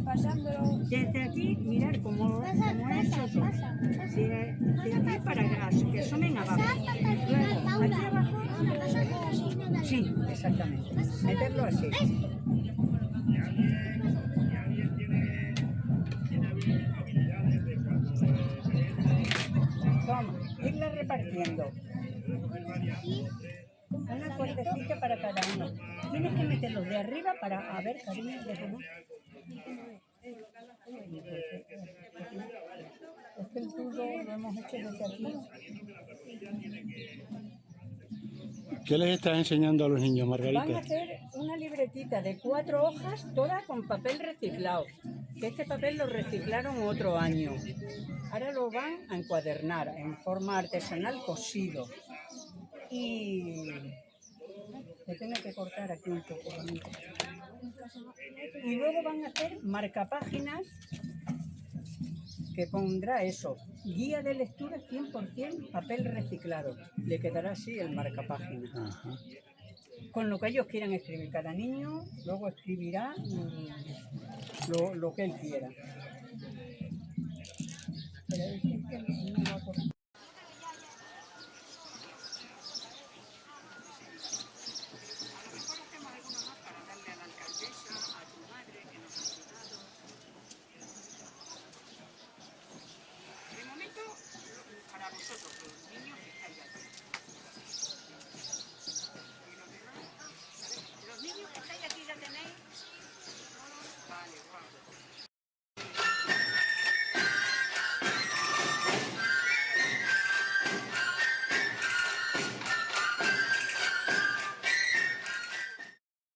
pasándolo. Desde aquí, mirar cómo es eso. De aquí para acá, que sumen abajo. Luego, aquí abajo. Sí, exactamente. Meterlo así. Toma, irla repartiendo. Una cuerdecita para cada uno. Tienes que meterlos de arriba para... A ver, cariño, déjame. Es que el tuyo lo hemos hecho desde aquí. ¿Qué les estás enseñando a los niños, Van a Margarita? hacer una libretita de 4 hojas, toda con papel reciclado. Que este papel lo reciclaron otro año. Ahora lo van a encuadernar en forma artesanal cosido. Y le tengo que cortar aquí un poco. Y luego van a hacer marcapáginas que pondrá eso, guía de lectura 100% papel reciclado. Le quedará así el marcapáginas. Ajá. Con lo que ellos quieran escribir. Cada niño luego escribirá lo que él quiera. Pero es que no va a cortar.